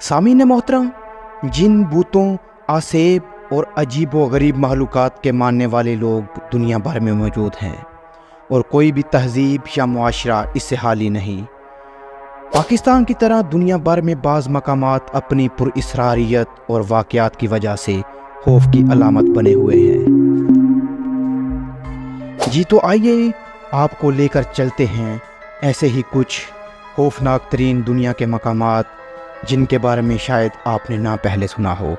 सामीन मोहतरम, जिन भूतों, आसेब और अजीब व गरीब महलूकात के मानने वाले लोग दुनिया भर में मौजूद हैं और कोई भी तहजीब या मुआशरा इससे हाली नहीं। पाकिस्तान की तरह दुनिया भर में बाज़ मकामात अपनी पुरअसरारियत और वाक़यात की वजह से खौफ की अलामत बने हुए हैं। जी तो आइए आपको लेकर चलते हैं ऐसे ही कुछ खौफनाक तरीन दुनिया के मकामात जिनके बारे में शायद आपने ना पहले सुना हो।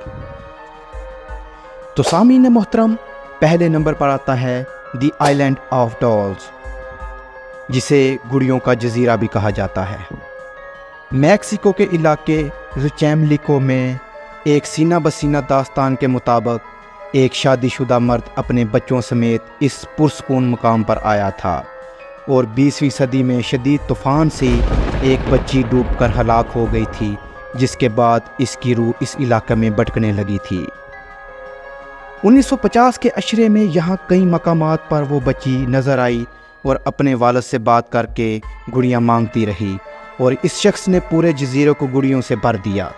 तो सामीन मोहतरम, पहले नंबर पर आता है द आइलैंड ऑफ डॉल्स, जिसे गुड़ियों का जजीरा भी कहा जाता है। मैक्सिको के इलाके ज़ोचैमलिको में एक सीना बसीना दास्तान के मुताबिक एक शादीशुदा मर्द अपने बच्चों समेत इस पुरसकून मकाम पर आया था और 20वीं सदी में शदीद तूफ़ान से एक बच्ची डूबकर हलाक हो गई थी, जिसके बाद इसकी रूह इस इलाके में भटकने लगी थी। 1950 के अशरे में यहाँ कई मकामात पर वो बच्ची नज़र आई और अपने वालिद से बात करके गुड़ियाँ मांगती रही और इस शख्स ने पूरे जजीरे को गुड़ियों से भर दिया।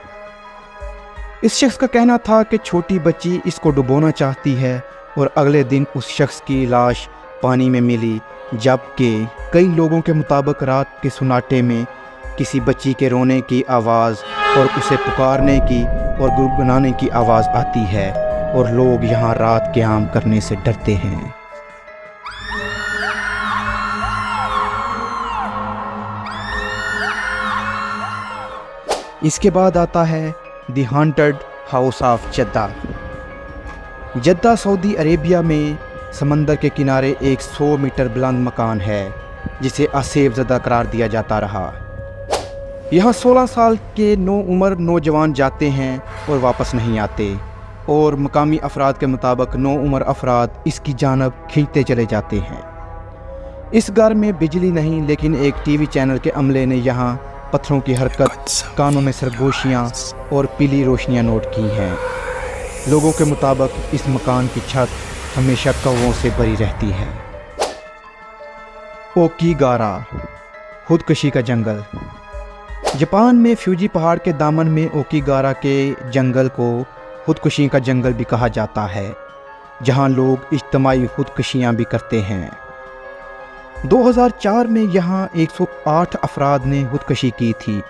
इस शख्स का कहना था कि छोटी बच्ची इसको डुबोना चाहती है और अगले दिन उस शख्स की लाश पानी में मिली, जबकि कई लोगों के मुताबिक रात के सुनाटे में किसी बच्ची के रोने की आवाज़ और उसे पुकारने की और गुनगुनाने की आवाज़ आती है और लोग यहाँ रात क़याम करने से डरते हैं। इसके बाद आता है the haunted house of Jeddah. Jeddah Saudi Arabia में समंदर के किनारे एक 100 मीटर बुलंद मकान है जिसे आसेब ज़दा करार दिया जाता रहा। यहाँ 16 साल के नौउम्र नौजवान जाते हैं और वापस नहीं आते और मकामी अफराद के मुताबिक नौउम्र अफराद इसकी जानब खींचते चले जाते हैं। इस घर में बिजली नहीं, लेकिन एक टीवी चैनल के अमले ने यहाँ पत्थरों की हरकत, कानों में सरगोशियाँ और पीली रोशनियाँ नोट की हैं। लोगों के मुताबिक इस मकान की छत हमेशा कौवों से भरी रहती है। ओकीगारा, खुदकशी का जंगल। जापान में फ्यूजी पहाड़ के दामन में ओकीगारा के जंगल को खुदकशी का जंगल भी कहा जाता है, जहां लोग इज्तिमाई खुदकशियां भी करते हैं। 2004 में यहां 108 अफराद ने खुदकशी की थी।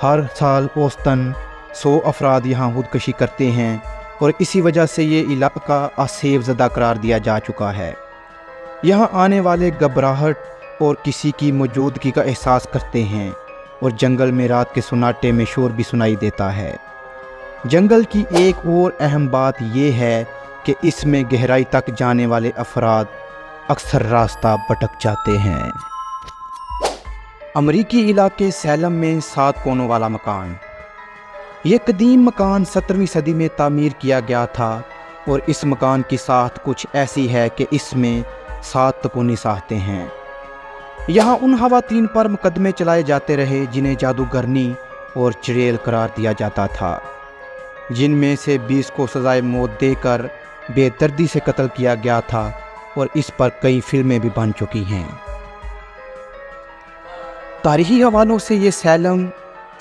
हर साल औसतन 100 अफराद यहां खुदकशी करते हैं और इसी वजह से ये इलाका आसेब ज़दा करार दिया जा चुका है। यहाँ आने वाले घबराहट और किसी की मौजूदगी का एहसास करते हैं और जंगल में रात के सुनाटे में शोर भी सुनाई देता है। जंगल की एक और अहम बात यह है कि इसमें गहराई तक जाने वाले अफराद अक्सर रास्ता भटक जाते हैं। अमरीकी इलाके सैलम में 7 कोनों वाला मकान। ये कदीम मकान 17वीं सदी में तामीर किया गया था और इस मकान की साख्त कुछ ऐसी है कि इसमें 7 तकोनी साख्तें हैं। यहाँ उन खवातीन पर मुकदमे चलाए जाते रहे जिन्हें जादूगरनी और चुड़ैल करार दिया जाता था, जिनमें से 20 को सजाए मौत देकर बेदर्दी से कत्ल किया गया था और इस पर कई फिल्में भी बन चुकी हैं। तारीखी हवालों से ये सैलम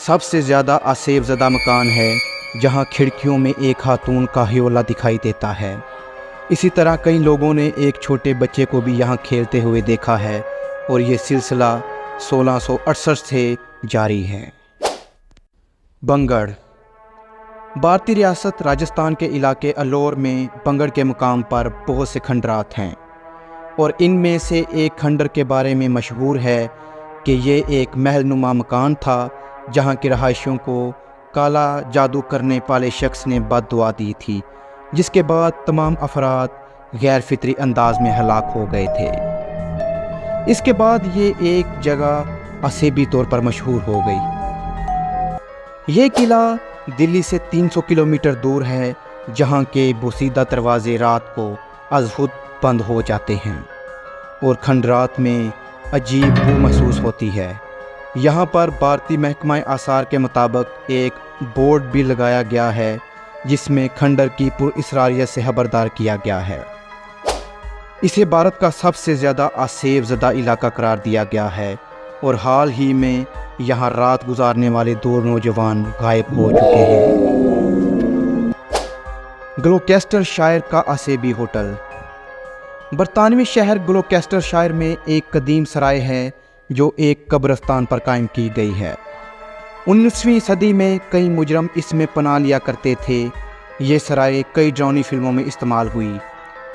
सबसे ज़्यादा आसेब ज़दा मकान है, जहाँ खिड़कियों में एक खातून का ह्योला दिखाई देता है। इसी तरह कई लोगों ने एक छोटे बच्चे को भी यहाँ खेलते हुए देखा है और ये सिलसिला 1668 से जारी है। बंगड़। भारतीय रियासत राजस्थान के इलाके अलोर में बंगड़ के मुकाम पर बहुत से खंडरात हैं और इनमें से एक खंडर के बारे में मशहूर है कि ये एक महलनुमा मकान था जहाँ के रहायशियों को काला जादू करने वाले शख्स ने बद्दुआ दी थी, जिसके बाद तमाम अफराद गैर फितरी अंदाज में हलाक हो गए थे। इसके बाद ये एक जगह असेबी तौर पर मशहूर हो गई। ये किला दिल्ली से 300 किलोमीटर दूर है, जहाँ के बोसीदा दरवाजे रात को अज़हुद बंद हो जाते हैं और खंडरात में अजीब बू महसूस होती है। यहाँ पर भारतीय महकमा आसार के मुताबिक एक बोर्ड भी लगाया गया है जिसमें खंडर की पुरअसरारियत से खबरदार किया गया है। इसे भारत का सबसे ज़्यादा आसेब ज़दा इलाका करार दिया गया है اور حال ہی میں یہاں رات گزارنے والے 2 نوجوان غائب ہو چکے ہیں۔ گلوکیسٹر شائر کا اسیبی ہوٹل۔ برطانوی شہر گلوکیسٹر شائر میں ایک قدیم سرائے ہے جو ایک قبرستان پر قائم کی گئی ہے۔ 19ویں صدی میں کئی مجرم اس میں پناہ لیا کرتے تھے۔ یہ سرائے کئی ڈرامائی فلموں میں استعمال ہوئی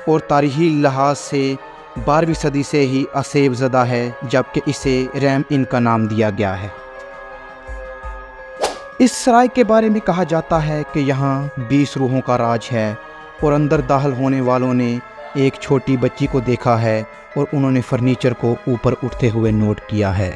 اور تاریخی لحاظ سے 12ویں صدی سے ہی اسیب زدہ ہے، جبکہ اسے ریم ان کا نام دیا گیا ہے۔ اس سرائے کے بارے میں کہا جاتا ہے کہ یہاں 20 روحوں کا راج ہے اور اندر داخل ہونے والوں نے ایک چھوٹی بچی کو دیکھا ہے اور انہوں نے فرنیچر کو اوپر اٹھتے ہوئے نوٹ کیا ہے۔